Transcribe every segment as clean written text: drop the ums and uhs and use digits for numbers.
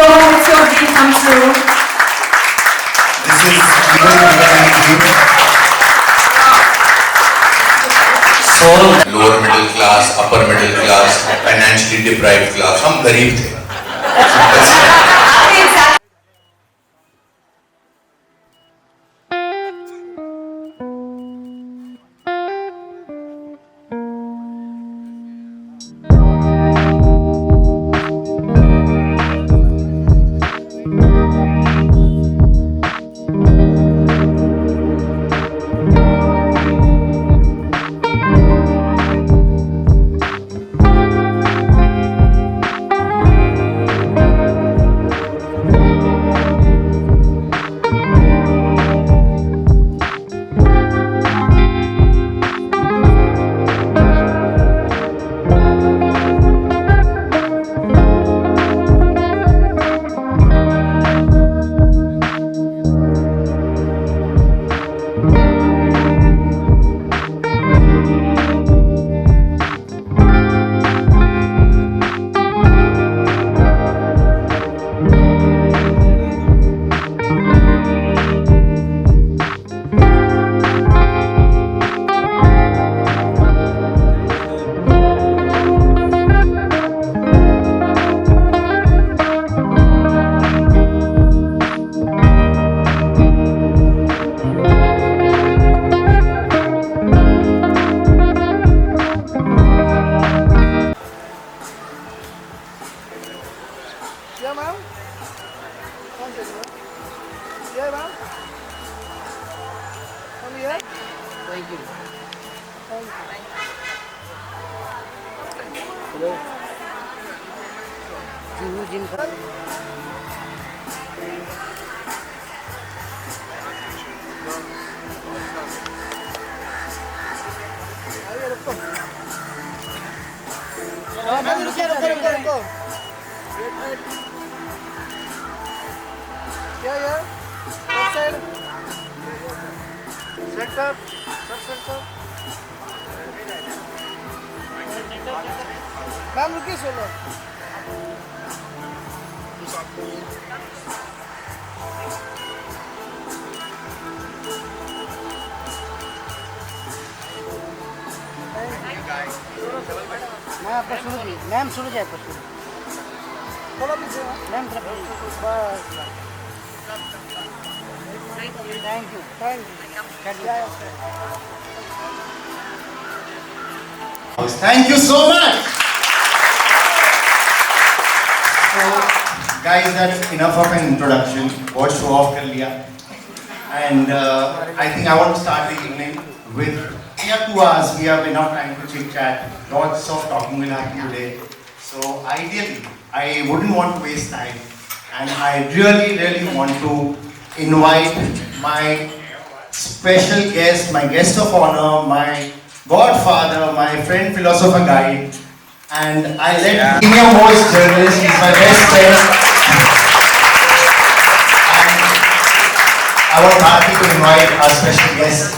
So it's your dream come true. This is so lower middle class, upper middle class, financially deprived class. हम गरीब थे. Yeah, ma'am. Yeah, ma'am. Come here. Thank you. Hello. Yeah. Left side. Center. Center. Ma'am, रुकिए solo. Ma'am आपका शुरू कीजिए. Ma'am शुरू जाए आपका शुरू. थोड़ा पीछे मैम बस. Thank you. Thank you so much. So, guys, that's enough of an introduction. बहुत show off कर लिया. And I think I want to start the evening with. We have 2 hours. We have enough time to chit chat. Lots of talking will happen today. So ideally, I wouldn't want to waste time, and I really want to invite my special guest, my guest of honor, my godfather, my friend, philosopher, guide, and I let senior most journalist. He's my best friend. And I want Bharti to invite our special guest.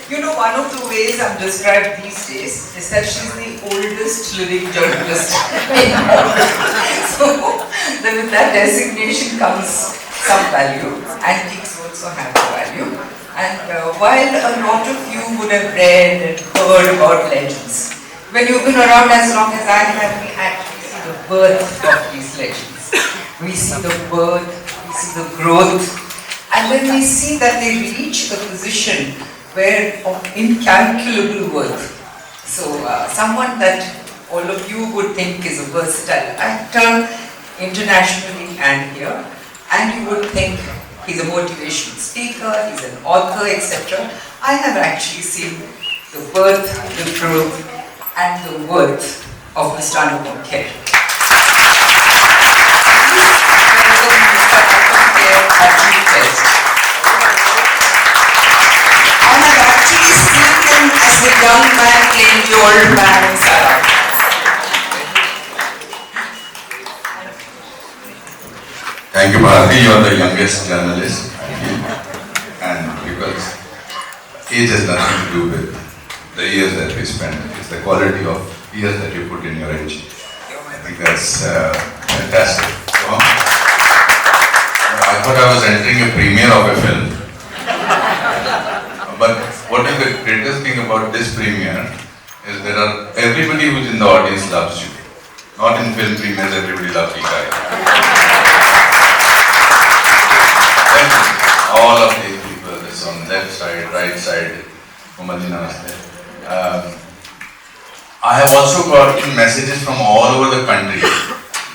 You know, one of the ways I'm described these days is that she's the oldest living journalist in the world. So, then with that designation comes some value. Antiques also have value. And while a lot of you would have read and heard about legends, when you've been around as long as I have, we actually see the birth of these legends. We see the birth, we see the growth, and then we see that they reach a position where of incalculable worth. So someone that all of you would think is a versatile actor, internationally and here, and you would think he's a motivational speaker, he's an author, etc. I have actually seen the birth, the growth, and the worth of Mr. Anupam Kher. Welcome Mr. Anupam Kher at Chief Guest. As the young man playing the old man in Sarah. Thank you, Bharti. You are the youngest journalist, and because age has nothing to do with the years that we spend. It's the quality of years that you put in your age. I think that's fantastic. So, I thought I was entering a premiere of a film. But what is the greatest thing about this premiere is everybody who's in the audience loves you. Not in film premieres, everybody loves Ika. All of these people, this on left side, right side, Umaji Namaste. I have also gotten messages from all over the country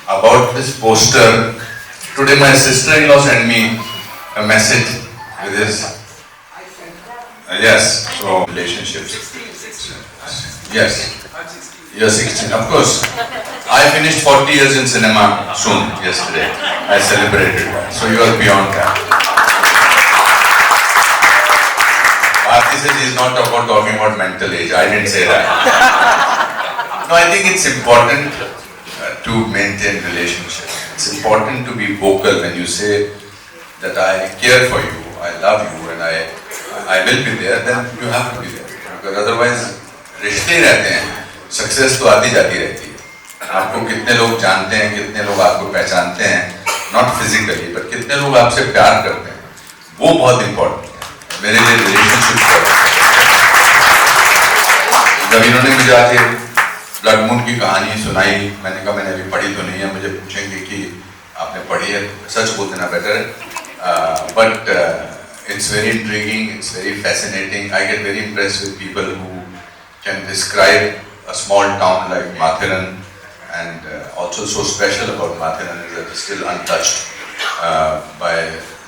about this poster. Today my sister-in-law sent me a message with this. Yes, so relationships. Yes, you're 16, of course. I finished 40 years in cinema soon, yesterday. I celebrated that. So you are beyond that. Bharti says he's not talking about mental age. I didn't say that. No, I think it's important to maintain relationships. It's important to be vocal when you say that I care for you, I love you, and I will be there, then you have to be there. Because otherwise, रिश्ते रहते हैं, success तो आती जाती रहती है। आपको कितने लोग जानते हैं, कितने लोग आपको पहचानते हैं, नॉट फिजिकली, बट कितने लोग आपसे प्यार करते हैं, वो बहुत इम्पोर्टेंट है। मेरे लिए रिलेशनशिप जब इन्होंने मुझे आज ब्लड मून की कहानी सुनाई, मैंने कहा मैंने अभी पढ़ी तो नहीं है, मुझे पूछेंगे कि आपने पढ़ी है, सच बोल देना बेटर है, but it's very intriguing, it's very fascinating. I get very impressed with people who can describe a small town like Mathiran, and also so special about Mathiran is that it's still untouched by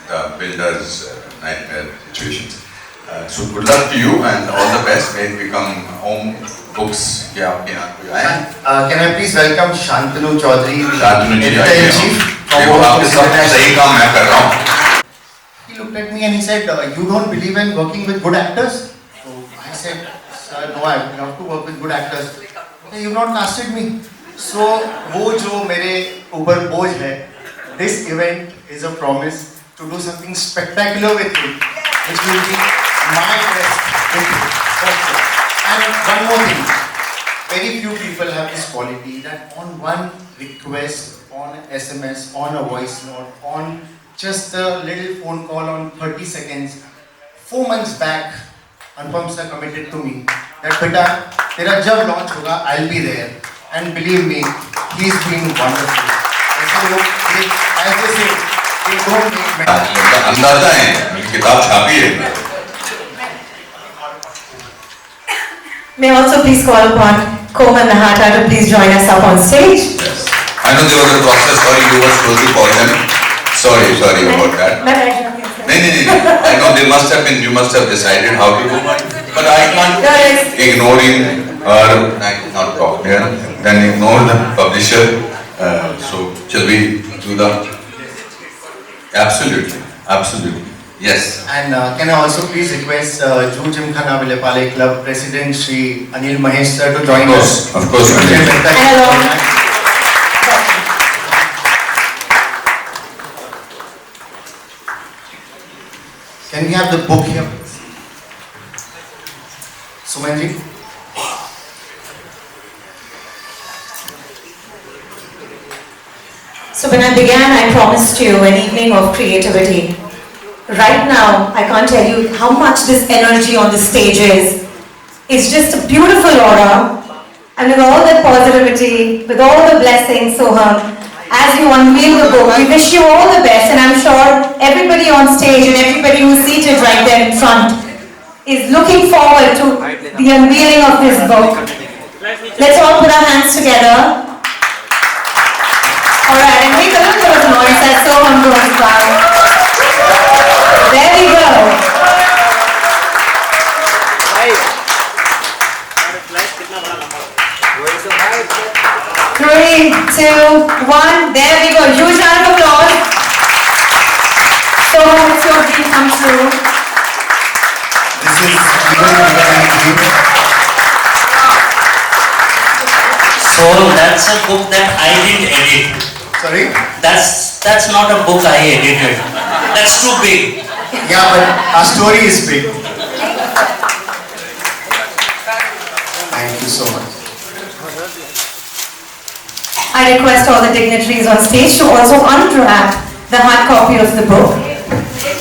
the builders' nightmare situations. So good luck to you and all the best. May it become home books. Can I please welcome Shantanu Chaudhary, Shantanu ji, editor-in-chief. देखो आपके सब सही काम मैं कर रहा हूँ. He looked at me and he said, you don't believe in working with good actors? So I said, sir, no, I would love to work with good actors. Okay, you've not casted me. So वो जो मेरे ऊपर बोझ है, this event is a promise to do something spectacular with him, which will be my best with him. Okay. And one more thing, very few people have this quality that on one request, on SMS, on a voice note, on just a little phone call on 30 seconds. 4 months back, Anupam sir committed to me that beta, tera jab launch hoga, I'll be there. And believe me, he's been wonderful. So, as they say, they don't make अंदाजा है, किताब छापी है. May I also please call upon Komal Nahata to please join us up on stage. Yes. I know there was a process. Sorry, you were supposed to call them. Sorry about that. No. I know they must have been. You must have decided how to do it. But I can't ignore him or I cannot talk here. Then ignore the publisher. So shall we do the? Absolutely. Yes. And can I also please request Ju Gymkhana Vilepale Club President Shri Anil Mahesh sir to join us? Of course. Hello. Can we have the book here, please? Sumanji? So when I began, I promised you an evening of creativity. Right now, I can't tell you how much this energy on the stage is. It's just a beautiful aura. And with all that positivity, with all the blessings, Soham, as you unveil the book, we wish you all the best, and I'm sure everybody on stage and everybody who's seated right there in front is looking forward to the unveiling of this book. Let's all put our hands together. Alright, and make a little bit of noise as Soham goes by. There we go. 3, 2, 1, there we go. Huge round of applause. So it's your dream come true. This is even bigger than a dream. So that's a book that I didn't edit. Sorry? That's not a book I edited. That's too big. Yeah, but our story is big. Thank you so much. I request all the dignitaries on stage to also unwrap the hard copy of the book.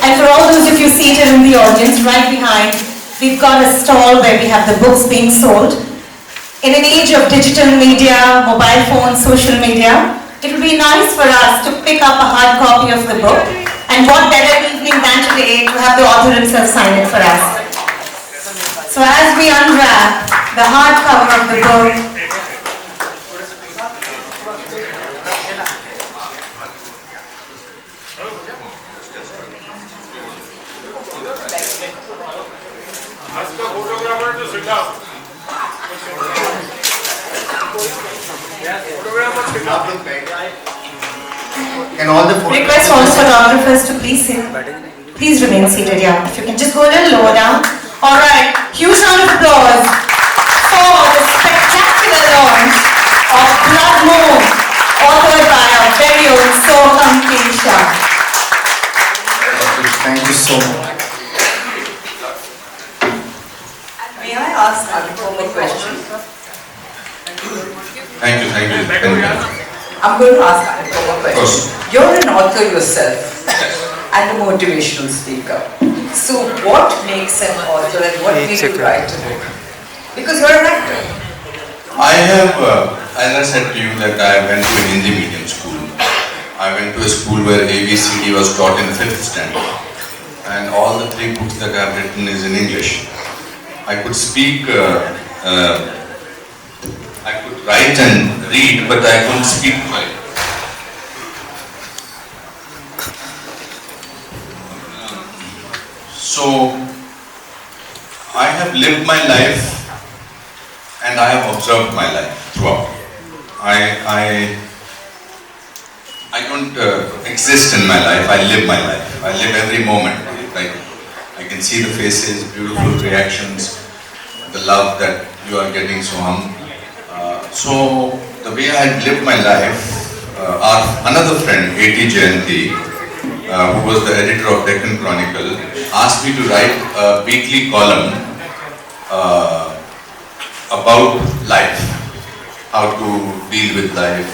And for all those of you seated in the audience, right behind, we've got a stall where we have the books being sold. In an age of digital media, mobile phones, social media, it would be nice for us to pick up a hard copy of the book. And what better evening than today to have the author himself sign it for us. So as we unwrap the hardcover of the book, Can all the request all the photographers to please remain seated, yeah. If you can just go a little lower down. Alright, huge round of applause for the spectacular launch of Blood Moon, authored by our very own Soham Kesha. Thank you so much. May I ask Anupam a question? Thank you. I'm going to ask Anupam a question. You're an author yourself and a motivational speaker. So what makes an author and what made you write a book? Because you're an actor. I have, as I said to you, that I went to an Hindi medium school. I went to a school where ABCD was taught in 5th standard. And all the 3 books that I have written is in English. I could speak, I could write and read, but I couldn't speak well. So, I have lived my life and I have observed my life throughout. I don't exist in my life, I live my life. I live every moment. Like, I can see the faces, beautiful reactions, the love that you are getting, Soham. So, the way I had lived my life, another friend, A.T. Jayanti, who was the editor of Deccan Chronicle, asked me to write a weekly column about life, how to deal with life,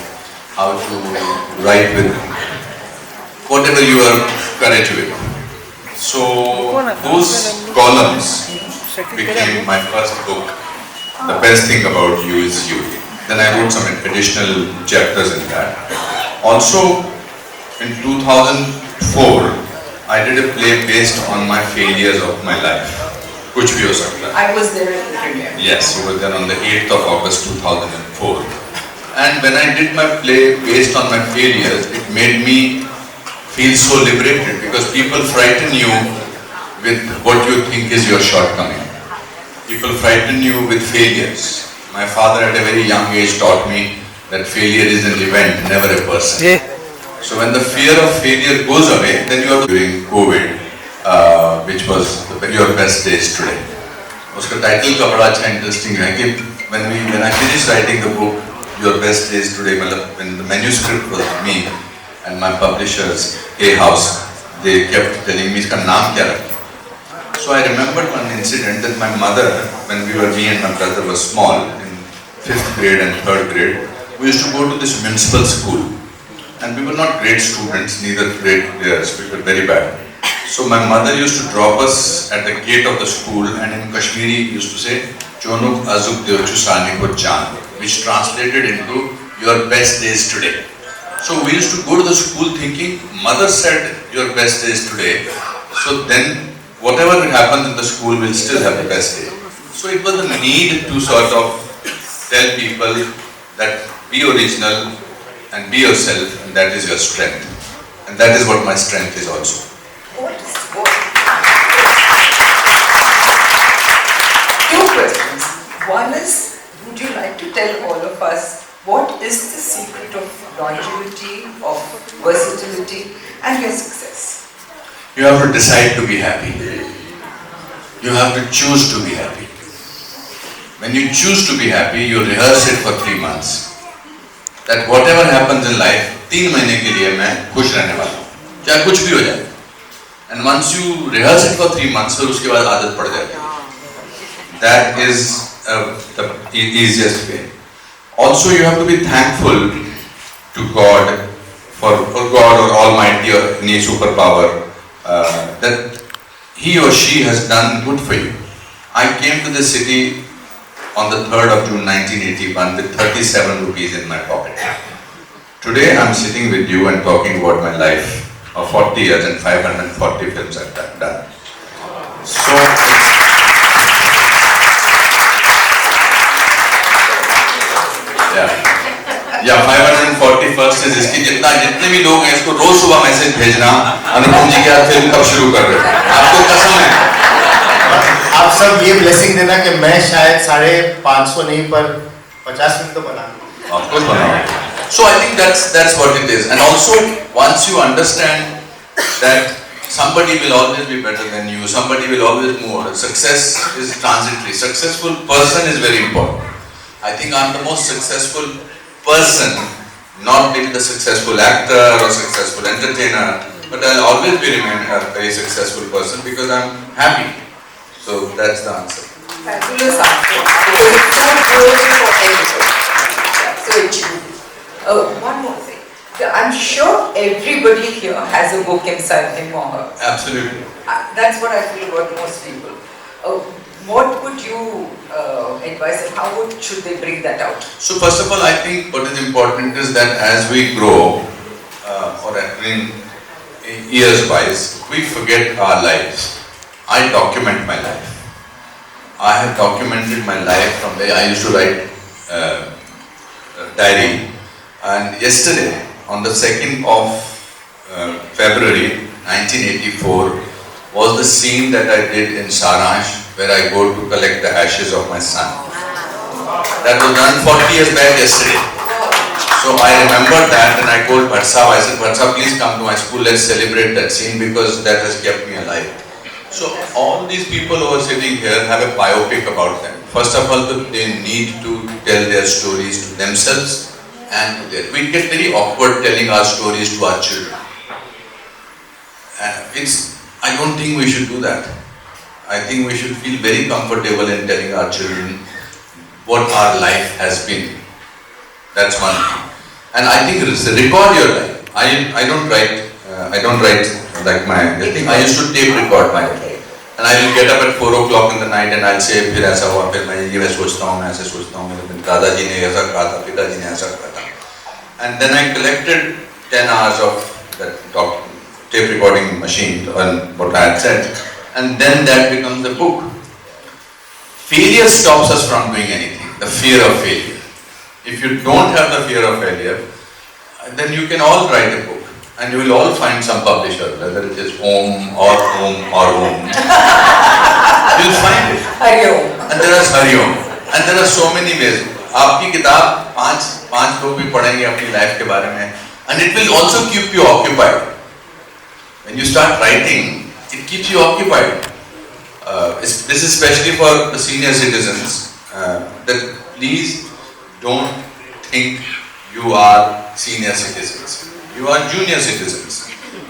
how to write with whatever you are courage with. So those columns became my first book, The Best Thing About You Is You. Then I wrote some additional chapters in that. Also, in 2004, I did a play based on my failures of my life. Kuch bhi ho sakta hai. I was there at the premiere. Yes, over there on the 8th of August 2004. And when I did my play based on my failures, it made me feel so liberated because people frighten you with what you think is your shortcoming. People frighten you with failures. My father at a very young age taught me that failure is an event, never a person. So when the fear of failure goes away, then you are doing COVID, which was your best days today. उसका title का बड़ा अच्छा interesting है कि when I finished writing the book, Your Best Days Today, मतलब when the manuscript was with me and my publishers, A House, they kept telling me इसका नाम क्या रखें. So I remembered one incident that my mother, when me and my brother were small, in 5th grade and 3rd grade, we used to go to this municipal school. And we were not great students, neither great players, we were very bad. So my mother used to drop us at the gate of the school and in Kashmiri used to say, Chonuk Azuk Deochu Sani Ko Chan, which translated into your best days today. So we used to go to the school thinking, mother said your best days today, so then whatever happens in the school will still have the best day. So it was a need to sort of tell people that be original, and be yourself, and that is your strength. And that is what my strength is also. Two questions. One is, would you like to tell all of us what is the secret of longevity, of versatility, and your success? You have to decide to be happy. You have to choose to be happy. When you choose to be happy, you rehearse it for 3 months. That whatever happens in life, 3 महीने के लिए मैं खुश रहने वाला हूँ, चाहे कुछ भी हो जाए. And once you rehearse it for 3 months, फिर उसके बाद आदत पड़ जाती है. That is the easiest way. Also, you have to be thankful to God, for God or Almighty or any superpower, that he or she has done good for you. I came to the city on the 3rd of June 1981 with 37 rupees in my pocket. Today I'm sitting with you and talking about my life of 40 years and 540 films I've done. So, या 541st is इसकी जितने भी लोग हैं इसको रोज सुबह message भेजना अनुपम जी की आज फिल्म कब शुरू कर रहे हैं आपको कसम है आप सब ये ब्लेसिंग देना कि मैं शायद 550 नहीं पर 50 फिल्म तो बना लूं। Of course बनाओ। So I think that's what it is, and also once you understand that somebody will always be better than you, somebody will always move. Success is transitory. Successful person is very important. I think I'm the most successful person, not being the successful actor or successful entertainer, but I'll always remain a very successful person because I'm happy. So that's the answer. Fabulous answer. So good for everybody. Yeah, so achievable. One more thing. I'm sure everybody here has a book inside him or her. Absolutely. That's what I feel about most people. What would you advise them? How should they bring that out? So first of all, I think what is important is that as we grow, or in years wise, we forget our lives. I document my life. I have documented my life from where I used to write a diary. And yesterday, on the 2nd of February 1984, was the scene that I did in Saransh, where I go to collect the ashes of my son. That was done 40 years back yesterday. So I remember that and I told Bhatsab, I said, Bhatsab, please come to my school, let's celebrate that scene because that has kept me alive. So all these people who are sitting here have a biopic about them. First of all, they need to tell their stories to themselves and to their... We get very awkward telling our stories to our children. I don't think we should do that. I think we should feel very comfortable in telling our children what our life has been. That's one thing. And I think record your life. I don't write like my thing. I used to tape record my life. And I will get up at 4 o'clock in the night and I'll say, फिर ऐसा हुआ, फिर मैं ये सोचता हूँ, मैं ऐसे सोचता हूँ, मेरे दादाजी ने ऐसा कहा था, पिताजी ने ऐसा कहा था. And then I collected 10 hours of that tape recording machine on what I had said. And then that becomes the book. Failure stops us from doing anything, the fear of failure. If you don't have the fear of failure, then you can all write a book. And you will all find some publisher, whether it is Om or Om or Om. You'll find it. Hariom. And there is Hariom. And there are so many ways. आपकी किताब पांच लोग भी पढ़ेंगे अपनी life के बारे में. And it will also keep you occupied. When you start writing, it keeps you occupied. This is especially for the senior citizens. That please don't think you are senior citizens. You are junior citizens.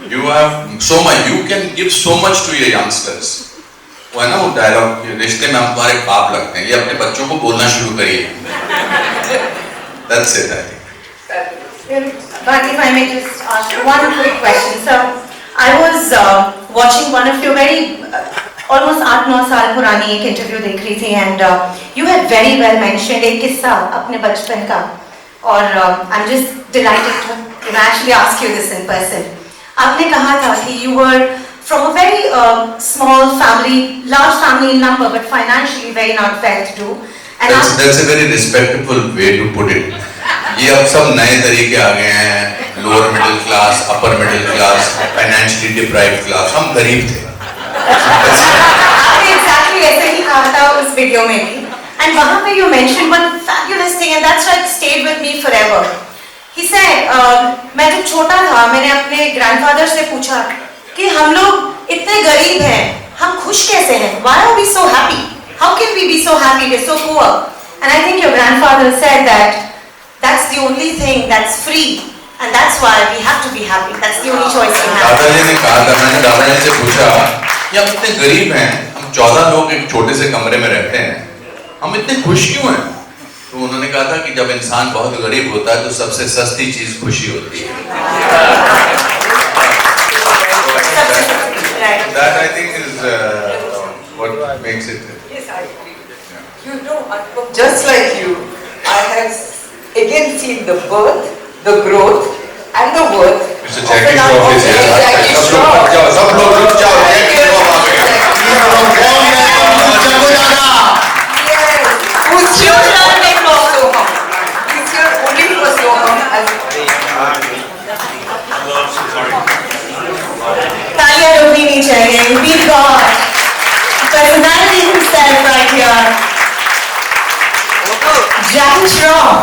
You have so much. You can give so much to your youngsters. वो है ना वो dialogue, रिश्ते में हम तुम्हारे बाप लगते हैं, ये अपने बच्चों को बोलना शुरू करिए. That's it, I think. But if I may just ask one quick question. So, I was watching one of your very almost 8-9 साल पुरानी एक इंटरव्यू देख रही थी and you had very well mentioned एक किस्सा अपने बचपन का और I'm just delighted to actually ask you this in person. आपने कहा था कि you were from a very small family, large family in number, but financially very not well-to-do. That's a very respectable way to put it. ये अब सब नए तरीके आ गए हैं, lower middle class, upper middle class, financially deprived class. हम गरीब थे. आपने exactly ऐसे ही कहा था उस वीडियो में भी. And वहाँ पे you mentioned one fabulous thing, and that's like stayed with me forever. He said, मैं जब छोटा था, मैंने अपने grandfather से पूछा कि हम लोग इतने गरीब हैं, हम खुश कैसे हैं? Why are we so happy? How can we be so happy? We're so poor. And I think your grandfather said that that's the only thing that's free, and that's why we have to be happy. That's the only choice we have. दादाजी ने कहा था, मैंने दादाजी से पूछा कि हम इतने गरीब हैं, हम 14 लोग एक छोटे से कमरे में रहते हैं, हम इतने खुश क्यों हैं? तो उन्होंने कहा था कि जब इंसान बहुत गरीब होता है तो सबसे सस्ती चीज खुशी होती है. That I think is what makes it. Yes, I agree. You know, Anupam, just like you, I have again seen the birth, the growth, and the worth. Mr. Jackie Shroff is here. Jackie Shroff. सब लोग रुक जाओ. Jackie Shroff आ गए. Yes. Who's here? He's here only for Shroff. तालियां रुकनी नहीं चाहिए. We've got personality himself right here. Jackie Shroff.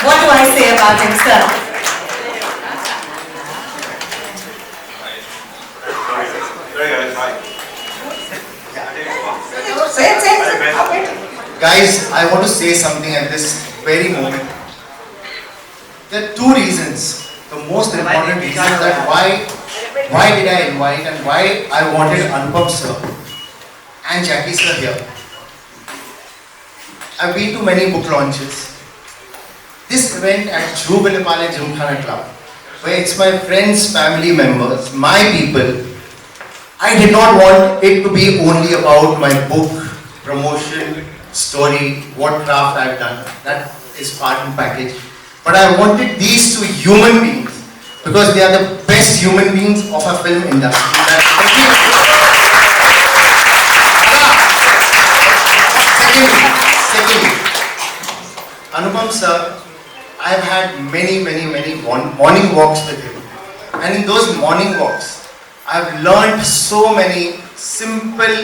What do I say about him, sir? Say. Guys, I want to say something at this very moment. There are two reasons. The most important reason that why did I invite and why I wanted Anupam sir and Jackie sir here. I've been to many book launches. This event at Jubilipale Gymkhana Club, where it's my friends, family members, my people, I did not want it to be only about my book, promotion, story, what craft I've done. That is part and package. But I wanted these two human beings because they are the best human beings of a film industry. Secondly, Anupam sir, I've had many morning walks with him. And in those morning walks, I've learned so many simple,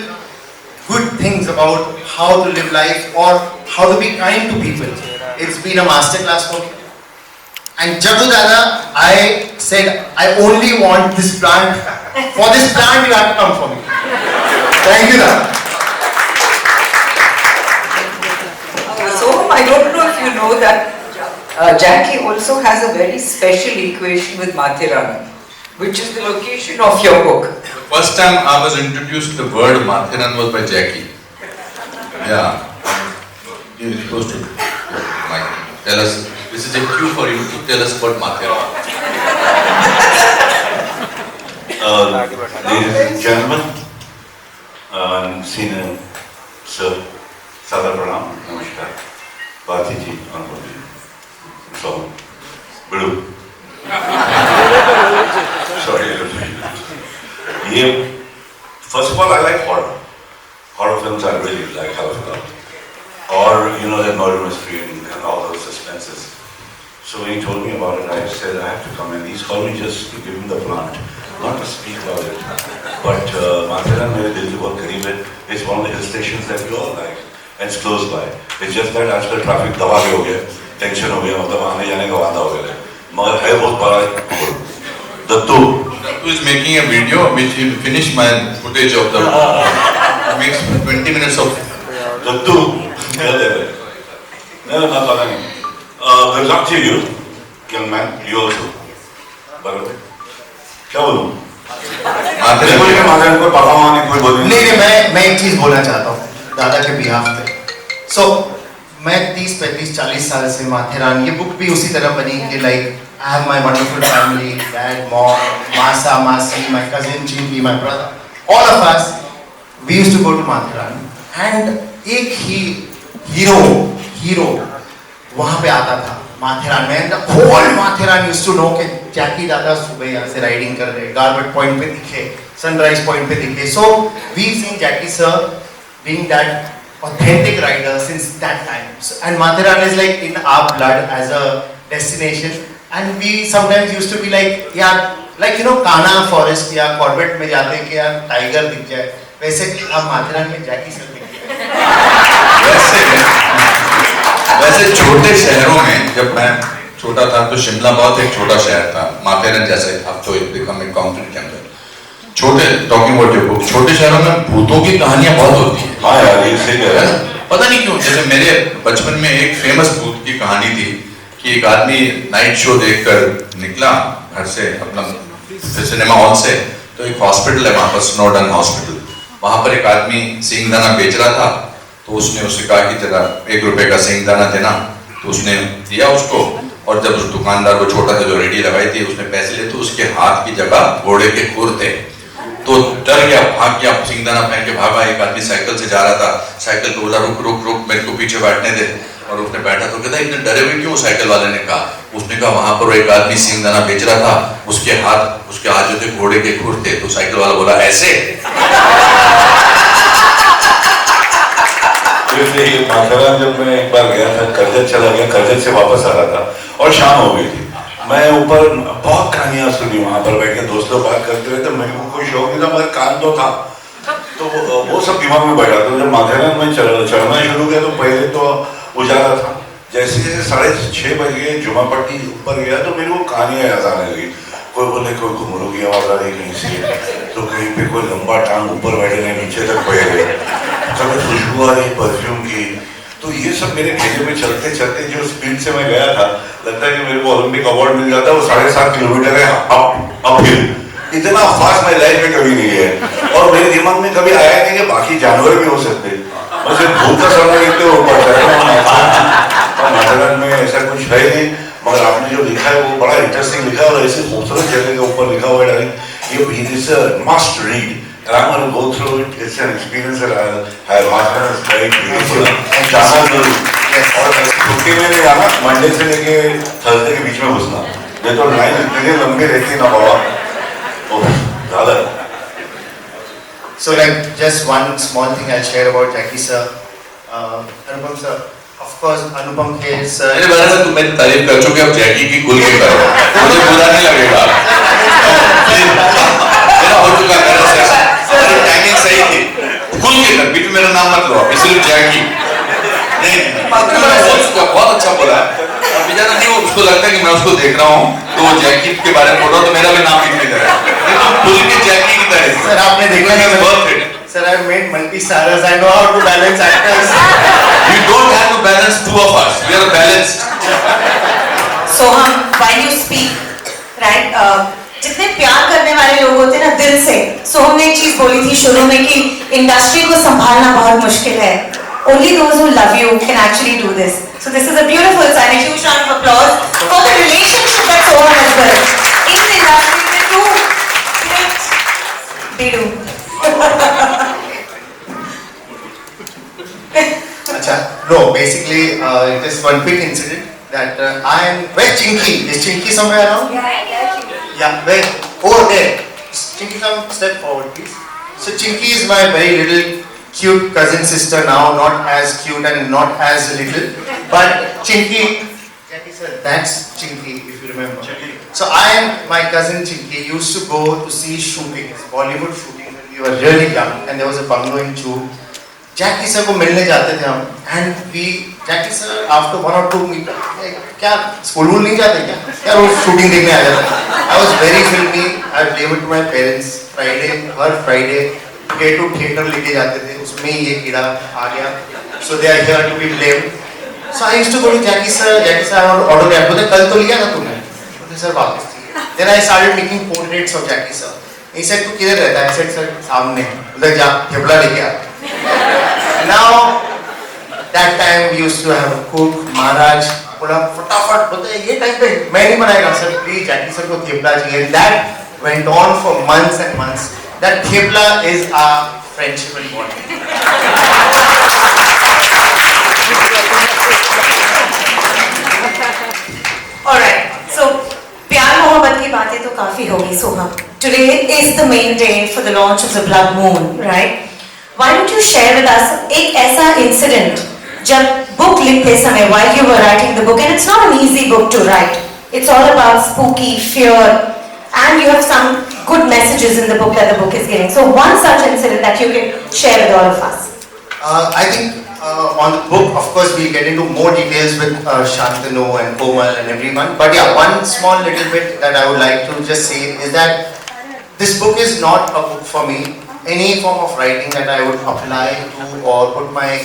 good things about how to live life or how to be kind to people. It's been a masterclass for me. And Jaggu Dada, I said, I only want this plant. For this plant, you have to come for me. Thank you, Dada. So, I don't know if you know that Jackie also has a very special equation with Mathurana, which is the location of your book. The first time I was introduced to the word Mathiran was by Jackie. Yeah. You're supposed to tell us. This is a cue for you to tell us about Mathiran. Ladies and gentlemen, senior sir, Sadar Pranam, Namaskar, Bharti ji, Anupam ji, so, Bidu. Sorry, first of all, I like horror. Horror films I really like how it's done. Or, you know, the murder mystery and all those suspenses. So when he told me about it, I said I have to come, and he's called me just to give him the plant, not to speak about it. But Mathiran, mere dil ke bahut kareeb hai. It's one of the hill stations that we all like, and it's close by. It's just that आजकल traffic दबा के हो गया, tension हो गया, मतलब आने जाने का वादा हो गया है. मगर है बहुत बड़ा. Dattu is making a video which will finish my footage of the makes 20 minutes of Dattu. No, not talking. Good luck to you, young man. You also. बराबर. क्या बोलूं? माथेरान को पापा माँ ने कोई बोली नहीं, मैं एक चीज बोलना चाहता हूँ दादा के बिहाफ पे. So मैं 30, 35, 40 साल से माथेरान, ये बुक भी उसी तरह बनी कि like I have my wonderful family, dad, mom, Masa, Masi, my cousin Chinky, my brother. All of us, we used to go to Mathiran. And एक hero वहाँ पे आता था माथेरान में. The whole Mathiran used to know कि जैकी दादा सुबह यहाँ से राइडिंग कर रहे, गारबेट पॉइंट पे दिखे, सनराइज पॉइंट पे दिखे. So we've seen Jackie sir being that authentic rider since that time. So, and Mathiran is like in our blood as a destination. And we sometimes used to be like, yeah, like you know, Kana forest या Corbett में जाते हैं कि यार tiger दिख जाए, वैसे हम माथेरान में जैकी सर दिख गए. वैसे छोटे शहरों में जब मैं छोटा था तो शिमला बहुत एक छोटा शहर था, माथेरान जैसा ही था. तो इट बिकम ए कॉन्क्रीट जंगल. छोटे टॉकिंग अबाउट योर बुक, छोटे शहरों में भूतों की कहानियां बहुत होती हैं. हाँ यार, ये सही कह रहा है. पता नहीं क्यों. जैसे मेरे बचपन में एक फेमस भूत की कहानी थी कि एक आदमी नाइट शो देखकर निकला घर से अपना सिनेमा हॉल से, तो एक हॉस्पिटल है वहाँ पर, स्नोडन हॉस्पिटल. वहाँ पर एक आदमी सिंगदाना बेच रहा था. तो उसने उससे कहा कि जरा ₹1 का सिंगदाना देना. तो उसने दिया उसको, और जब उस दुकानदार को छोटा सा जो रेडी लगाई थी उसने पैसे लिए तो उसके हाथ की जगह घोड़े के खुर थे। तो डर गया, भाग गया, सिंगदाना पहन के भागा। एक आदमी साइकिल से जा रहा था, साइकिल पे बोला रुक रुक रुक मेरे को पीछे बैठने दे, और उसने बैठा तो कहता इतने डरे हुए क्यों? साइकिल वाले ने कहा, उसने कहा वहां पर एक आदमी सिंगदाना बेच रहा था, उसके हाथ जो थे घोड़े के खुर थे। तो साइकिल वाला बोला ऐसे। माथेरान जब मैं एक बार गया था, करजत चला गया, करजत से वापस आ रहा था और शाम हो गई थी। मैं ऊपर बहुत कहानियां सुनी, वहां पर बैठ के दोस्त लोग बात करते रहे, तो मेरे को कोई शौक नहीं था मगर कान तो था, तो वो सब दिमाग में बैठा। तो जब माथेरान में चढ़ना शुरू किया तो पहले तो उजाला था, जैसे जैसे 6:30 बज गए, जुमा पट्टी ऊपर गया तो मेरे को कहानियां याद आने लगी। कोई बोले कोई घुंघरू की आवाज आ रही कहीं से, तो कहीं पे कोई लंबा टांग ऊपर बैठे गए नीचे तक बैठ गए, कभी खुशबू आ रही परफ्यूम की। तो ये सब मेरे घेरे में चलते चलते जो स्पीड से मैं गया था, लगता है कि मेरे को ओलंपिक अवार्ड मिल जाता। वो 7.5 किलोमीटर है अपहिल, इतना फास्ट मैं लाइफ में कभी नहीं है। और मेरे दिमाग में कभी आया नहीं कि बाकी जानवर भी हो सकते, मुझे भूल का समय कितने हो पड़ता है। माथेरान में ऐसा कुछ है नहीं, मगर आपने जो लिखा है वो बड़ा इंटरेस्टिंग लिखा है, और ऐसी खूबसूरत जगह के ऊपर लिखा हुआ है डार्लिंग, ये is a must read and I'm going to go through it. It's an experience that I have is very beautiful. जाना जरूर, और छुट्टी में नहीं जाना, मंडे से लेके थर्सडे के बीच में घुसना, ये तो लाइन इतनी लंबी रहती है ना बाबा, ज़्यादा। So like just one small thing I'll share about Jackie sir, Anupam sir. Of course, Anupam Kher sir. मेरे बारे में तुम मेरी तारीफ कर चुके, अब जैकी की खुल के करो, मुझे बुरा नहीं लगेगा। मेरा हो चुका है, मेरी टाइमिंग सही थी, खुल के कर, बीच में मेरा नाम मत लो, इसलिए जैकी नहीं, बहुत अच्छा बोला। अब बेचारा नहीं, वो उसको लगता है कि मैं उसको देख रहा हूँ तो वो जैकी के बारे में बोल रहा हूँ, तो मेरा भी नाम बीच में कर रहा है, तो खुल के जैकी की तारीफ। सर आपने देखा ना, बहुत fit. Sir, I've made multi-stars. I know how to balance actors. You don't have to balance two of us. We are balanced. So while you speak, right? जितने प्यार करने वाले लोग होते हैं ना दिल से, so हमने एक चीज बोली थी शुरू में कि इंडस्ट्री को संभालना बहुत मुश्किल है. Only those who love you can actually do this. So this is a beautiful sign. A huge round of applause for the relationship that Soham has built in the industry with two great Bidu. Achha, no, basically, just one quick incident that I am. Where Chinky? Is Chinky somewhere around? Yeah, where? Over there. Chinky, come step forward, please. So Chinky is my very little cute cousin sister now, not as cute and not as little, but Chinky. Jackie sir, that's Chinky, if you remember. Chinky. So I and my cousin Chinky used to go to see shootings, Bollywood shootings when we were really young, and there was a bungalow in Chu. Jackie sir को मिलने जाते थे हम, and we Jackie sir after 1 or 2 meet, क्या school वूल नहीं जाते क्या? क्या रोज शूटिंग देखने आ जाते? I was very filmy. I blame it to my parents. Her Friday play to theater लेके जाते थे, उसमें ये कीड़ा आ गया. So they are here to be blamed. So I used to go to Jackie sir I want autograph. बोलते कल तो लिया था तुमने? बोलते सर वापस दिए. Then I started making portraits of Jackie sir. He said तू किधर रहता है? I said सर सामने. बोलते जा थेपला लेके आ. Now that time we used to have a cook Maharaj. बोला फटाफट बोलते ये टाइम पे मैं नहीं बनाएगा सर, प्लीज जैकी सर को थेपला चाहिए. That went on for months and months. That thepla is our friendship and bonding. Alright, so प्यार मोहब्बत की बातें तो काफी होगी सोहम. Today is the main day for the launch of the Blood Moon, right? Why don't you share with us एक ऐसा incident जब book लिखते समय while you were writing the book, and it's not an easy book to write. It's all about spooky, fear, and you have some good messages in the book that the book is giving. So one such incident that you can share with all of us. I think on the book, of course, we'll get into more details with Shantanu and Komal and everyone. But yeah, one small little bit that I would like to just say is that this book is not a book for me. Any form of writing that I would apply to or put my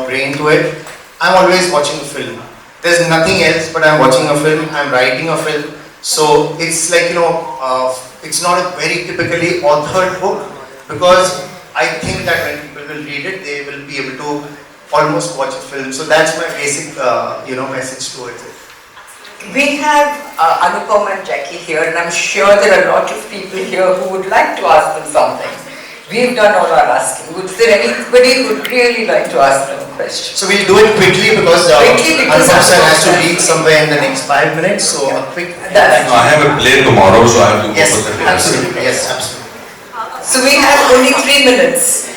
brain to it, I'm always watching a film. There's nothing else but I'm watching a film, I'm writing a film. So it's like, it's not a very typically authored book, because I think that when people will read it, they will be able to almost watch a film. So that's my basic, message towards it. We have Anupam and Jackie here, and I'm sure there are a lot of people here who would like to ask them something. We've done all our asking. Would there anybody who would really like to ask them a question? So we'll do it quickly because Anupam sir has to leave somewhere in the next 5 minutes. So a quick. I have a play tomorrow, so I have to go Yes, for the absolutely. Yes, absolutely. So we have only 3 minutes.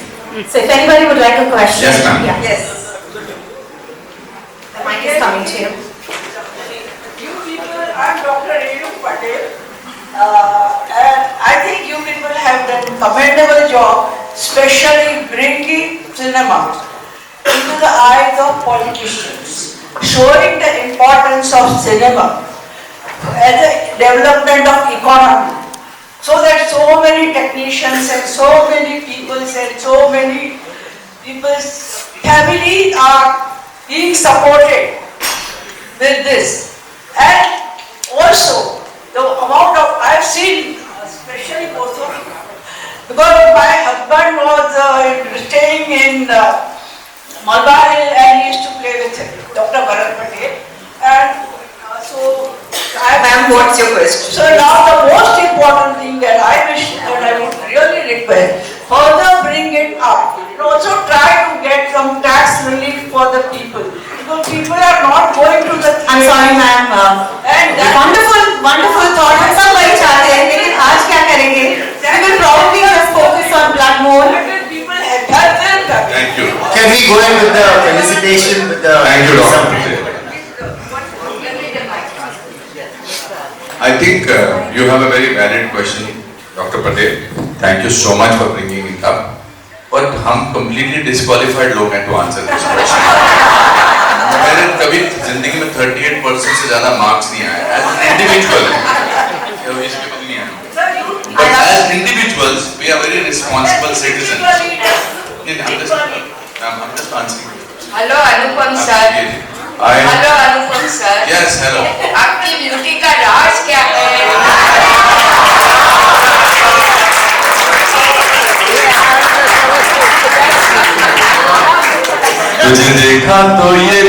So if anybody would like a question. Yes, ma'am. Yeah. Yes. The mic is coming to you. You people, I'm Dr. Anupam Kher, and I think you people have done a commendable job, especially bringing cinema into the eyes of politicians, showing the importance of cinema as a development of economy, so that so many technicians and so many people and so many people's families are being supported with this. And also the amount of, I've seen, especially also because my husband was staying in Malabar Hill and he used to play with Dr. Bharat Patel, and so Ma'am, what's your question? so now the most important thing that I wish and I would really request, further bring it up and also try to get some tax relief for the people, because people are not going to the I'm sorry, ma'am. and that Wonderful thought. हम सब वही चाहते हैं, लेकिन आज क्या करेंगे? We will probably just focus on blood more. people have Thank you. Can we go ahead with the felicitation with the? Thank you, Dr. Patel. I think you have a very valid question, Dr. Patel. Thank you so much for bringing it up. But हम completely disqualified लोग हैं to answer this question. मैंने कभी जिंदगी में 38% से ज़्यादा marks नहीं आए as an individual. इसके बाद नहीं आए. But as individuals, we are very responsible citizens. I'm just answering. Hello, Anupam sir. Hello, Anupam sir. Yes, hello. आपकी ब्यूटी का राज क्या है? तुझे देखा तो ये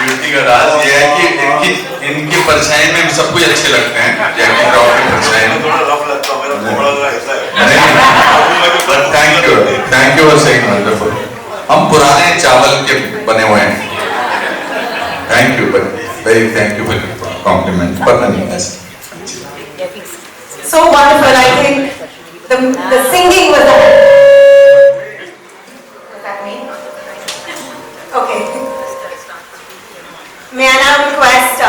ब्यूटी का राज ये है कि इनकी परछाई में सब कुछ अच्छे लगते हैं, जैकी श्रॉफ की परछाई में थोड़ा रफ लगता है, मेरा थोड़ा लगा ऐसा है। But thank you for saying wonderful. हम पुराने चावल के बने हुए हैं. Thank you, but very thank you for the compliment. But नहीं ऐसा. So wonderful. I think the singing was that me? Okay. May I now request,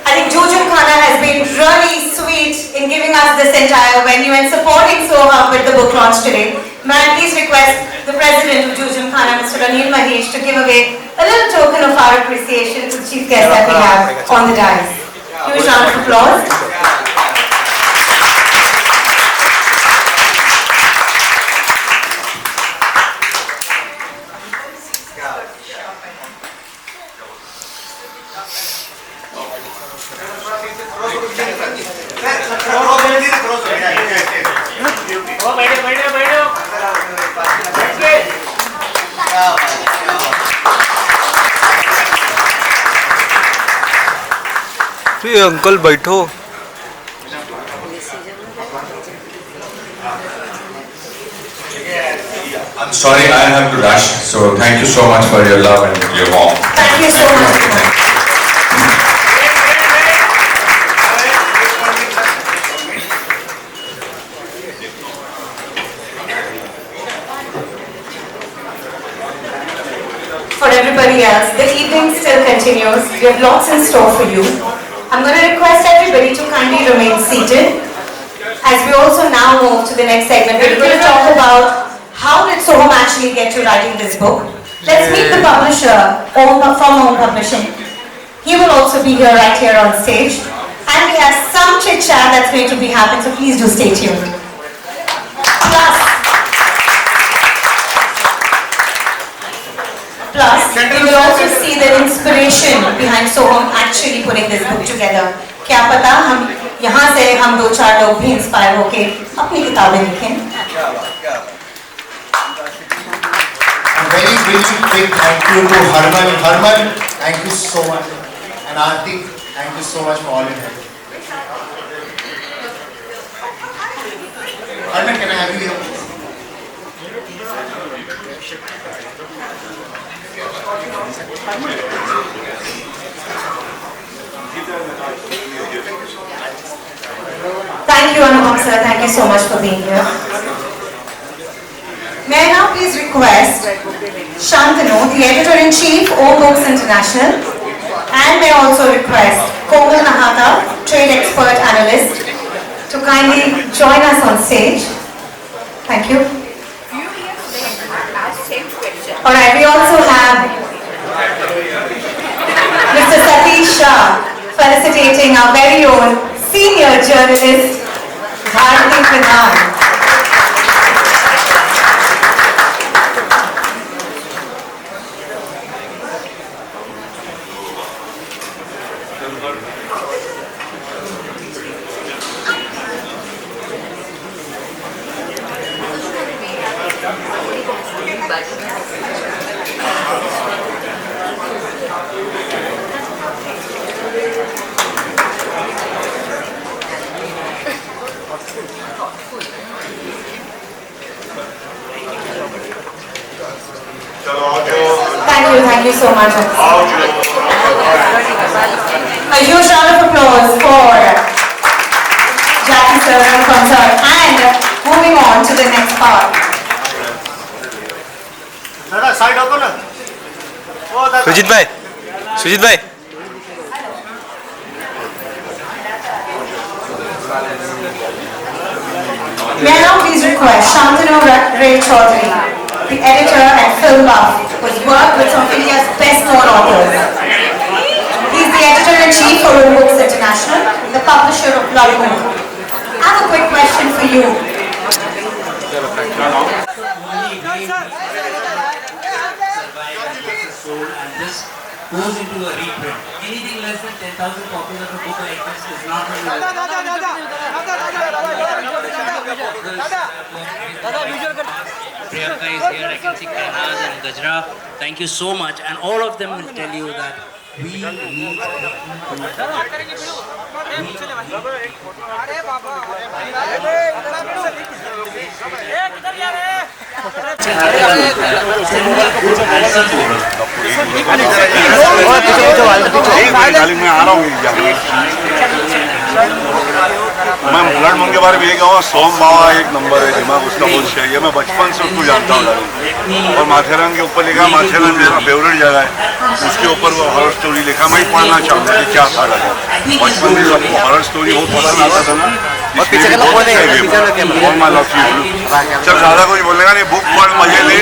I think Jujun Khana has been really sweet in giving us this entire venue and supporting so hard with the book launch today. May I please request the president of Jujun Khana, Mr. Anil Mahesh, to give away a little token of our appreciation to the chief guest that we have on the dais. Huge round of applause. Uncle बैठो. I'm sorry, I have to rush. So thank you so much for your love and your warmth. Thank you so much. For everybody else, the evening still continues. We have lots in store for you. I'm going to request everybody to kindly remain seated as we also now move to the next segment. We're going to talk about how did Soham actually get to writing this book. Let's meet the publisher from Own Publishing. He will also be here right here on stage. And we have some chit chat that's going to be happening, so please do stay tuned. Plus, we will also see the inspiration behind Soham actually putting this book together. क्या पता हम यहाँ से हम 2-4 लोग भी inspire होके अपनी किताबें लिखें. very, very big thank you to Harman. Harman, thank you so much. And Aarti, thank you so much for all your help. Harman, can I have you here, please? Thank you, Anupam sir. Thank you so much for being here. May I now please request Shantanu, the Editor-in-Chief, O Books International, and may I also request Komal Nahata, Trade Expert Analyst, to kindly join us on stage. Thank you. Alright, we also have Mr. Satish Shah felicitating our very own senior journalist, Bharati Pradhan. Thank you so much. A huge round of applause for Jackie sir and concert. And moving on to the next part. Sujit भाई May I now please request Shantanu Ray Chaudhary, the editor and film buff, who's worked with some of India's best-known authors. He's the editor-in-chief for O Books International, the publisher of Bollywood. I have a quick question for you. And this goes into a reprint. Anything less than 10,000 copies of a book like this is not going to Priyanka is here, I can see Kainaz and Gajra. Thank you so much, and all of them will tell you that we need मैं blood मन के बारे में ये कहूँगा सोम बाबा एक number है, दिमाग उसका बहुत सही है। मैं बचपन से उसको जानता हूँ और माथेरान के ऊपर लिखा, माथेरान मेरा फेवरेट जगह है, उसके ऊपर वो हॉरर स्टोरी लिखा। मैं पढ़ना चाहता कि क्या था लगा। बचपन में सबको हॉरर स्टोरी बहुत पसंद आता था ना, चल ज़्यादा कुछ बोलेगा नहीं, बुक पढ़ मजे ले।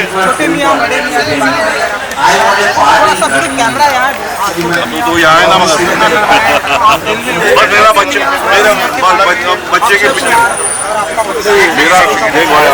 तो यहाँ है ना मगर मेरा बच्चे के पीछे मेरा देख भाई